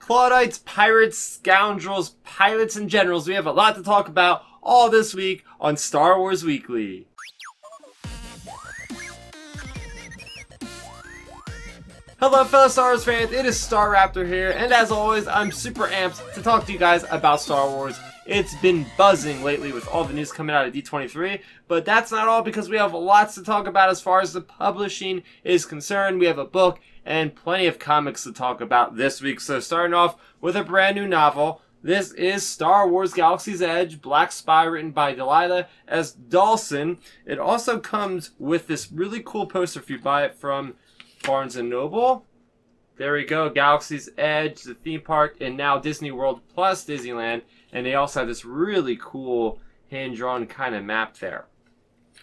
Claudites, pirates, scoundrels, pilots, and generals. We have a lot to talk about all this week on Star Wars Weekly. Hello fellow Star Wars fans, it is Star Raptor here, and as always, I'm super amped to talk to you guys about Star Wars. It's been buzzing lately with all the news coming out of D23, but that's not all because we have lots to talk about as far as the publishing is concerned. We have a book and plenty of comics to talk about this week. So starting off with a brand new novel. This is Star Wars Galaxy's Edge Black Spire, written by Delilah S. Dawson. It also comes with this really cool poster if you buy it from Barnes & Noble. There we go, Galaxy's Edge, the theme park, and now Disney World plus Disneyland. And they also have this really cool hand-drawn kind of map there.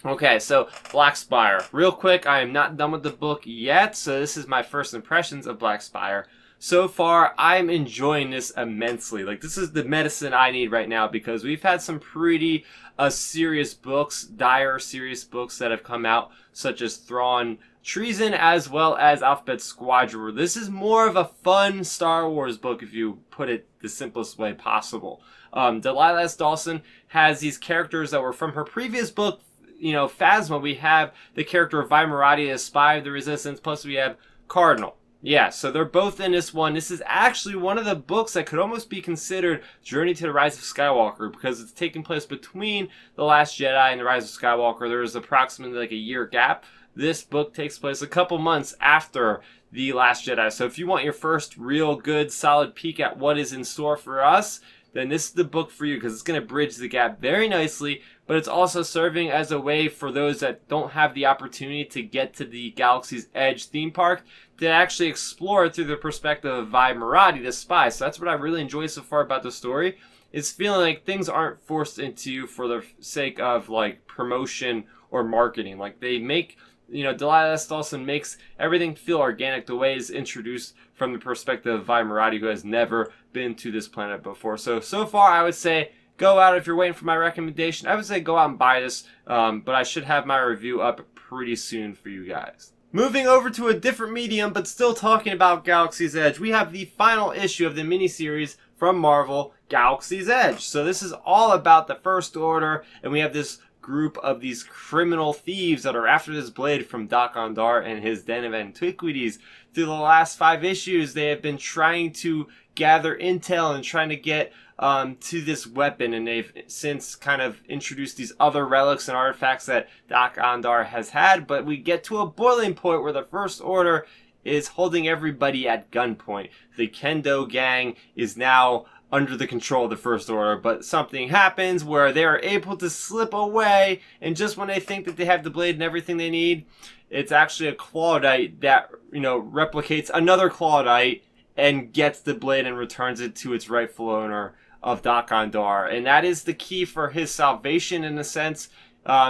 Okay, so Black Spire. Real quick, I am not done with the book yet, so this is my first impressions of Black Spire. So far, I'm enjoying this immensely. Like, this is the medicine I need right now because we've had some pretty serious books, dire serious books that have come out, such as Thrawn Treason as well as Alphabet Squadron. This is more of a fun Star Wars book if you put it the simplest way possible. Delilah S. Dawson has these characters that were from her previous book, you know, Phasma. We have the character of Vi Marathi as Spy of the Resistance, plus we have Cardinal. Yeah, so they're both in this one. This is actually one of the books that could almost be considered Journey to the Rise of Skywalker because it's taking place between The Last Jedi and The Rise of Skywalker. There is approximately like a year gap. This book takes place a couple months after The Last Jedi. So if you want your first real good solid peek at what is in store for us, then this is the book for you because it's going to bridge the gap very nicely, but it's also serving as a way for those that don't have the opportunity to get to the Galaxy's Edge theme park to actually explore it through the perspective of Vi Marathi, the spy. So that's what I really enjoy so far about the story, is feeling like things aren't forced into you for the sake of like promotion or marketing. Like they make, you know, Delilah S. Dawson makes everything feel organic the way it's introduced from the perspective of Vi Marathi, who has never been to this planet before. So far I would say go out if you're waiting for my recommendation. I would say go out and buy this, but I should have my review up pretty soon for you guys. Moving over to a different medium, but still talking about Galaxy's Edge, we have the final issue of the miniseries from Marvel, Galaxy's Edge. So this is all about the First Order, and we have this group of these criminal thieves that are after this blade from Dok-Ondar and his den of antiquities. Through the last 5 issues, they have been trying to gather intel and trying to get to this weapon, and they've since kind of introduced these other relics and artifacts that Dok-Ondar has had, but we get to a boiling point where the First Order is holding everybody at gunpoint. The Kendo gang is now under the control of the First Order, but something happens where they are able to slip away, and just when they think that they have the blade and everything they need, it's actually a Claudite that, you know, replicates another Claudite and gets the blade and returns it to its rightful owner of Dok-Ondar. And that is the key for his salvation in a sense,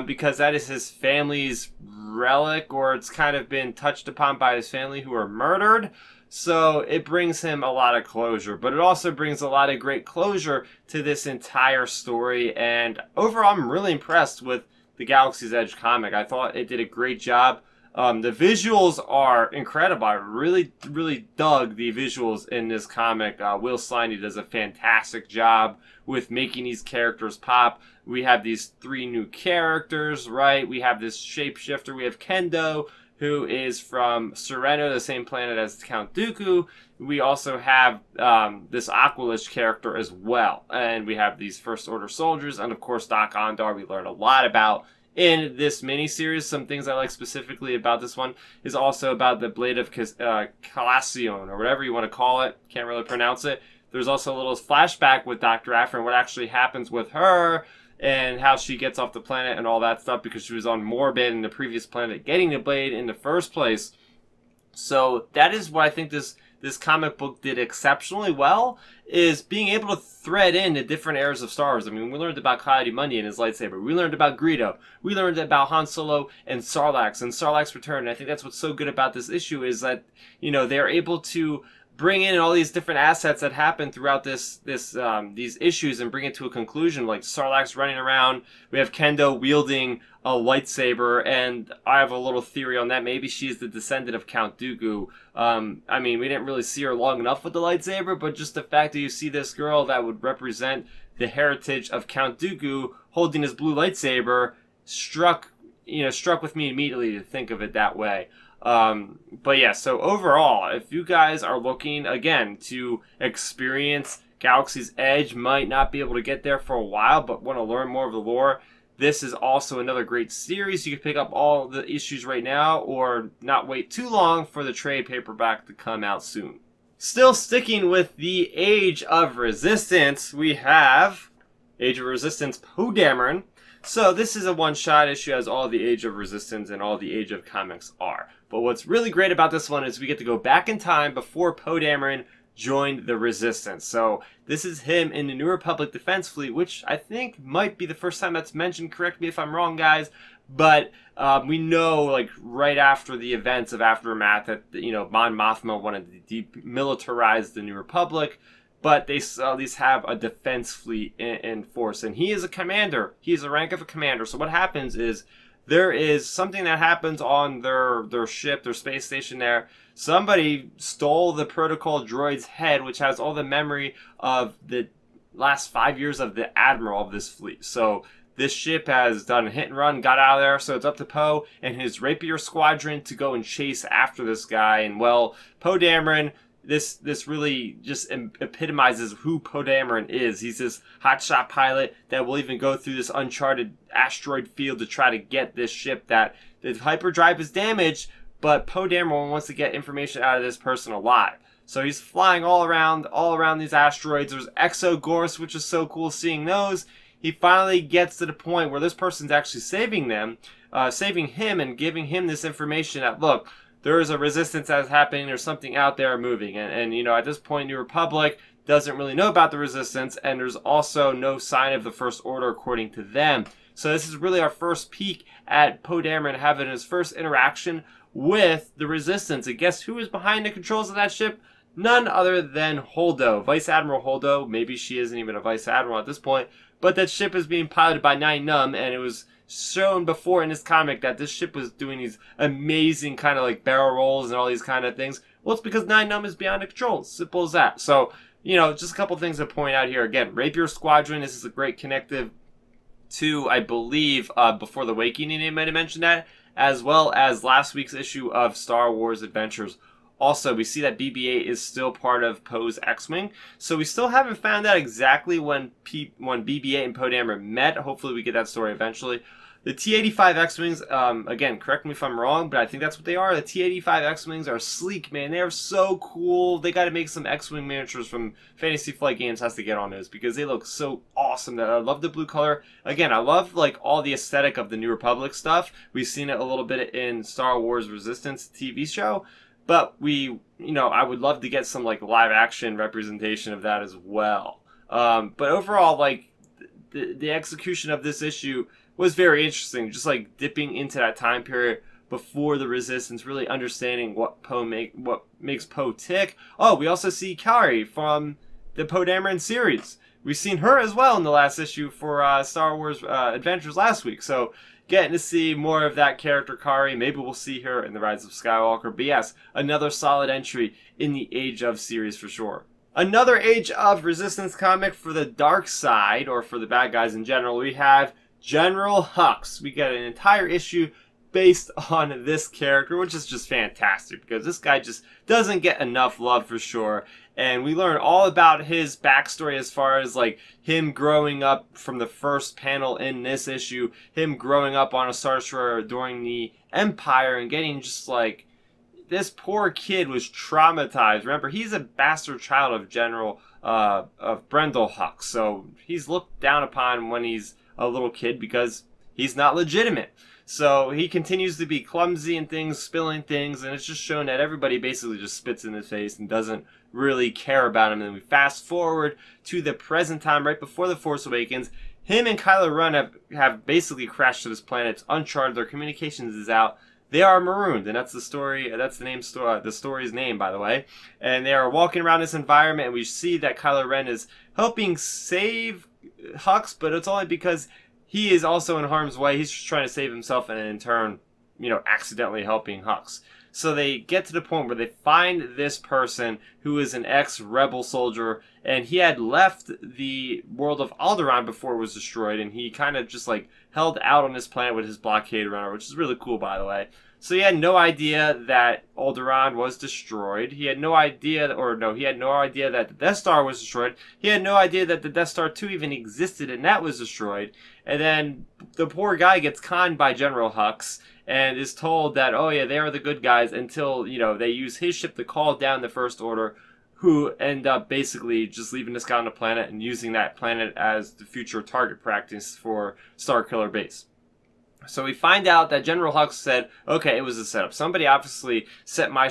because that is his family's relic, or it's kind of been touched upon by his family who were murdered. So it brings him a lot of closure, but it also brings a lot of great closure to this entire story. And overall, I'm really impressed with the Galaxy's Edge comic. I thought it did a great job. The visuals are incredible. I really dug the visuals in this comic. Will Sliney does a fantastic job with making these characters pop. We have these 3 new characters, right? We have this shapeshifter. We have Kendo, who is from Sereno, the same planet as Count Dooku. We also have this Aqualish character as well. And we have these First Order soldiers, and of course Dok-Ondar we learn a lot about in this miniseries. Some things I like specifically about this one is also about the Blade of Calacion, or whatever you want to call it. Can't really pronounce it. There's also a little flashback with Dr. Aphra and what actually happens with her, and how she gets off the planet and all that stuff because she was on Morbid in the previous planet getting the blade in the first place. So that is what I think this comic book did exceptionally well, is being able to thread in the different eras of Star Wars. I mean, we learned about Ki-Adi-Mundi and his lightsaber. We learned about Greedo. We learned about Han Solo and Sarlacc Return. And I think that's what's so good about this issue is that, you know, they're able to bring in all these different assets that happen throughout these issues and bring it to a conclusion. Like Sarlacc's running around, we have Kendo wielding a lightsaber, and I have a little theory on that. Maybe she's the descendant of Count Dooku. I mean, we didn't really see her long enough with the lightsaber, but just the fact that you see this girl that would represent the heritage of Count Dooku holding his blue lightsaber struck with me immediately to think of it that way. But yeah, so overall, if you guys are looking, again, to experience Galaxy's Edge, might not be able to get there for a while, but want to learn more of the lore, this is also another great series. You can pick up all the issues right now, or not wait too long for the trade paperback to come out soon. Still sticking with the Age of Resistance, we have Age of Resistance Poe Dameron. So this is a one-shot issue, as all the Age of Resistance and all the Age of comics are. But what's really great about this one is we get to go back in time before Poe Dameron joined the Resistance. So this is him in the New Republic Defense Fleet, which I think might be the first time that's mentioned. Correct me if I'm wrong, guys. But we know, like, right after the events of Aftermath that, Mon Mothma wanted to demilitarize the New Republic. But they at least have a defense fleet in force. And he is a commander. He is the rank of a commander. So what happens is there is something that happens on their ship, their space station there. Somebody stole the protocol droid's head, which has all the memory of the last 5 years of the admiral of this fleet. So this ship has done a hit and run, got out of there. So it's up to Poe and his Rapier Squadron to go and chase after this guy. And, well, Poe Dameron, this really just epitomizes who Poe Dameron is. He's this hotshot pilot that will even go through this uncharted asteroid field to try to get this ship that the hyperdrive is damaged, but Poe Dameron wants to get information out of this person alive. So he's flying all around these asteroids. There's Exogorse, which is so cool seeing those. He finally gets to the point where this person's actually saving him and giving him this information that, look, there is a resistance that's happening, there's something out there moving. And at this point, New Republic doesn't really know about the resistance, and there's also no sign of the First Order according to them. So this is really our first peek at Poe Dameron having his first interaction with the resistance. And guess who is behind the controls of that ship? None other than Holdo, Vice Admiral Holdo. Maybe she isn't even a Vice Admiral at this point, but that ship is being piloted by Nien Nunb, and it was shown before in this comic that this ship was doing these amazing kind of like barrel rolls and all these kind of things. Well, it's because Nien Nunb is beyond the controls. Simple as that. So, just a couple things to point out here. Again, Rapier Squadron, this is a great connective to, I believe, Before the Awakening, they might have mentioned that, as well as last week's issue of Star Wars Adventures. Also, we see that BB-8 is still part of Poe's X-Wing, so we still haven't found out exactly when BB-8 and Poe Dameron met. Hopefully we get that story eventually. The T-85 X-Wings, again, correct me if I'm wrong, but I think that's what they are. The T-85 X-Wings are sleek, man. They are so cool. They got to make some X-Wing miniatures from Fantasy Flight Games has to get on those because they look so awesome. I love the blue color. Again, I love like all the aesthetic of the New Republic stuff. We've seen it a little bit in Star Wars Resistance TV show. But I would love to get some like live action representation of that as well. But overall, like the execution of this issue was very interesting. Just like dipping into that time period before the Resistance, really understanding what makes Poe tick. Oh, we also see Kari from the Poe Dameron series. We've seen her as well in the last issue for Star Wars Adventures last week. So getting to see more of that character, Kari. Maybe we'll see her in The Rise of Skywalker. But yes, another solid entry in the Age of series for sure. Another Age of Resistance comic for the dark side, or for the bad guys in general, we have General Hux. We get an entire issue based on this character, which is just fantastic because this guy just doesn't get enough love for sure. And we learn all about his backstory as far as like him growing up from the first panel in this issue, him growing up on a Star Destroyer during the Empire and getting just like, this poor kid was traumatized. Remember, he's a bastard child of General of Brendel Hux, so he's looked down upon when he's a little kid because he's not legitimate. So he continues to be clumsy and things, spilling things, and it's just shown that everybody basically just spits in his face and doesn't really care about him. And then we fast forward to the present time, right before The Force Awakens. Him and Kylo Ren have basically crashed to this planet. It's uncharted. Their communications is out. they are marooned, and that's the story. That's the name. The story's name, by the way. And they are walking around this environment, and we see that Kylo Ren is helping save Hux, but it's only because he is also in harm's way. He's just trying to save himself, and in turn, accidentally helping Hux. So they get to the point where they find this person who is an ex-rebel soldier, and he had left the world of Alderaan before it was destroyed, and he kind of just like held out on this planet with his blockade runner, which is really cool, by the way. So he had no idea that Alderaan was destroyed. He had no idea, he had no idea that the Death Star was destroyed. He had no idea that the Death Star 2 even existed, and that was destroyed. And then the poor guy gets conned by General Hux, and is told that, oh yeah, they are the good guys, until, they use his ship to call down the First Order, who end up basically just leaving this guy on the planet and using that planet as the future target practice for Starkiller Base. So we find out that General Hux said, okay, it was a setup. Somebody obviously set my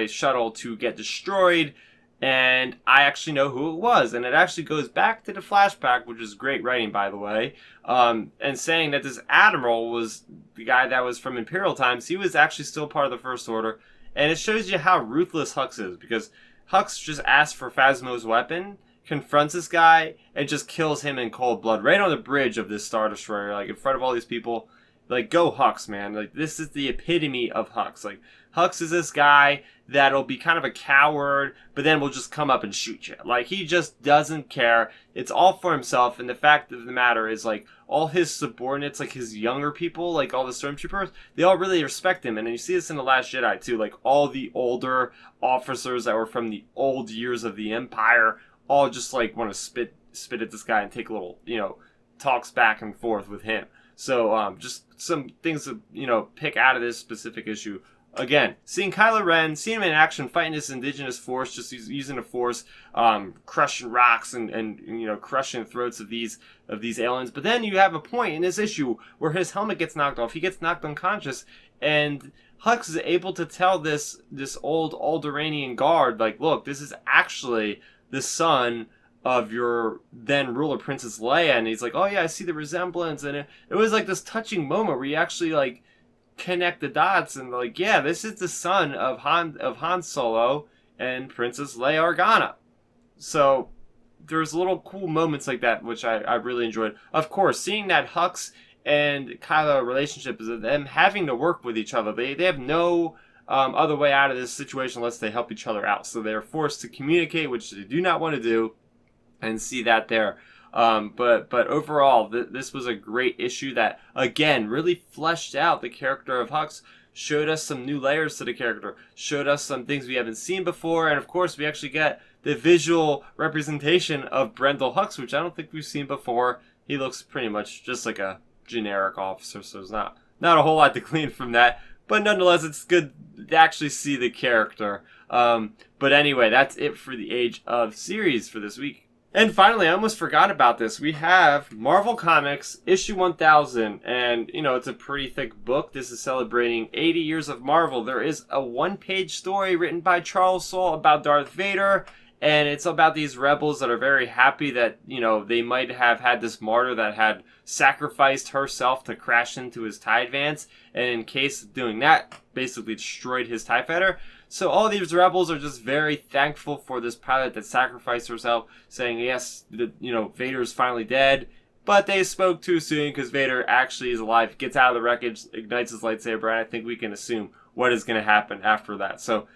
shuttle to get destroyed, and I actually know who it was. And it actually goes back to the flashback, which is great writing, by the way, and saying that this admiral was the guy that was from Imperial times. He was actually still part of the First Order. And it shows you how ruthless Hux is, because Hux just asks for Phasmo's weapon, confronts this guy, and just kills him in cold blood, right on the bridge of this Star Destroyer, like in front of all these people. Like, go Hux, man. Like, this is the epitome of Hux. Like, Hux is this guy that'll be kind of a coward, but then will just come up and shoot you. Like, he just doesn't care. It's all for himself, and the fact of the matter is, like, all his subordinates, like his younger people, like all the stormtroopers, they all really respect him. And you see this in The Last Jedi, too. Like, all the older officers that were from the old years of the Empire all just, like, want to spit at this guy and take a little, talks back and forth with him. So, just some things to, pick out of this specific issue. Again, seeing Kylo Ren, seeing him in action, fighting this indigenous force, just using the force, crushing rocks and crushing the throats of these aliens. But then you have a point in this issue where his helmet gets knocked off. He gets knocked unconscious, and Hux is able to tell this old Alderaanian guard, like, look, this is actually the son of your then ruler, Princess Leia. And he's like, oh yeah, I see the resemblance. And it was like this touching moment where you actually like connect the dots and like, yeah, this is the son of Han Solo and Princess Leia Organa. So there's little cool moments like that, which I really enjoyed. Of course, seeing that Hux and Kylo relationship is them having to work with each other. They have no other way out of this situation unless they help each other out. So they're forced to communicate, which they do not want to do, and see that there. But overall, this was a great issue that, again, really fleshed out the character of Hux, showed us some new layers to the character, showed us some things we haven't seen before, and of course we actually get the visual representation of Brendel Hux, which I don't think we've seen before. He looks pretty much just like a generic officer, so there's not a whole lot to glean from that. But nonetheless, it's good to actually see the character. But anyway, that's it for the Age of series for this week. And finally, I almost forgot about this. We have Marvel Comics issue 1000, and it's a pretty thick book. This is celebrating 80 years of Marvel. There is a one-page story written by Charles Soule about Darth Vader, and it's about these rebels that are very happy that, they might have had this martyr that had sacrificed herself to crash into his TIE Advance, and in case of doing that, basically destroyed his TIE Fighter. So all these rebels are just very thankful for this pilot that sacrificed herself, saying, yes, Vader's finally dead, but they spoke too soon because Vader actually is alive, gets out of the wreckage, ignites his lightsaber, and I think we can assume what is going to happen after that. So,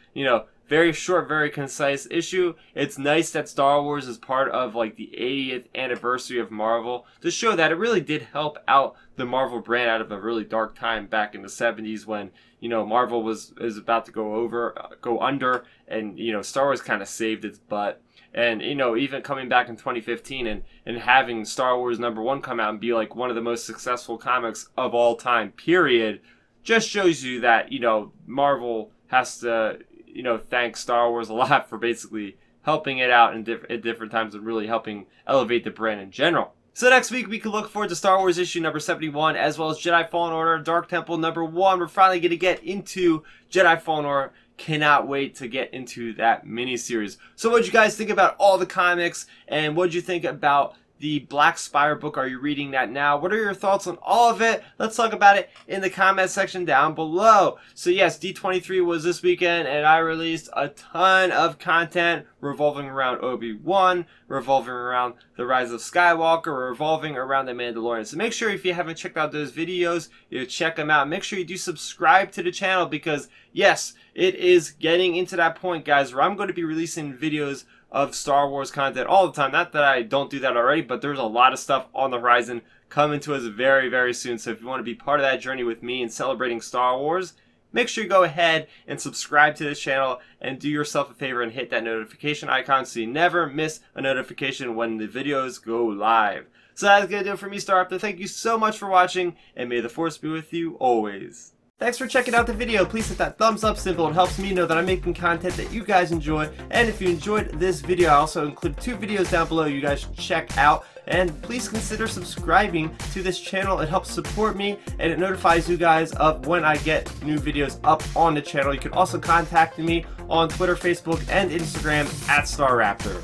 very short, very concise issue. It's nice that Star Wars is part of like the 80th anniversary of Marvel to show that it really did help out the Marvel brand out of a really dark time back in the 70s when, Marvel was about to go under, and, Star Wars kind of saved its butt. And, even coming back in 2015 and having Star Wars #1 come out and be like one of the most successful comics of all time, period, just shows you that, Marvel has to, thank Star Wars a lot for basically helping it out at different times and really helping elevate the brand in general. So next week, we can look forward to Star Wars issue number 71, as well as Jedi Fallen Order, Dark Temple #1. We're finally going to get into Jedi Fallen Order. Cannot wait to get into that miniseries. So what did you guys think about all the comics, and what did you think about the Black Spire book? Are you reading that now? What are your thoughts on all of it? Let's talk about it in the comment section down below. So yes, D23 was this weekend, and I released a ton of content revolving around Obi-Wan, revolving around The Rise of Skywalker, revolving around The Mandalorian. So make sure if you haven't checked out those videos, you check them out. Make sure you do subscribe to the channel because yes, it is getting into that point, guys, where I'm going to be releasing videos of Star Wars content all the time. Not that I don't do that already, but there's a lot of stuff on the horizon coming to us very, very soon. So if you want to be part of that journey with me in celebrating Star Wars, make sure you go ahead and subscribe to this channel and do yourself a favor and hit that notification icon so you never miss a notification when the videos go live. So that's going to do it for me, Star Raptor. Thank you so much for watching, and may the Force be with you always. Thanks for checking out the video. Please hit that thumbs up symbol. It helps me know that I'm making content that you guys enjoy. And if you enjoyed this video, I also include 2 videos down below you guys should check out. And please consider subscribing to this channel. It helps support me and it notifies you guys of when I get new videos up on the channel. You can also contact me on Twitter, Facebook, and Instagram at StarRaptor.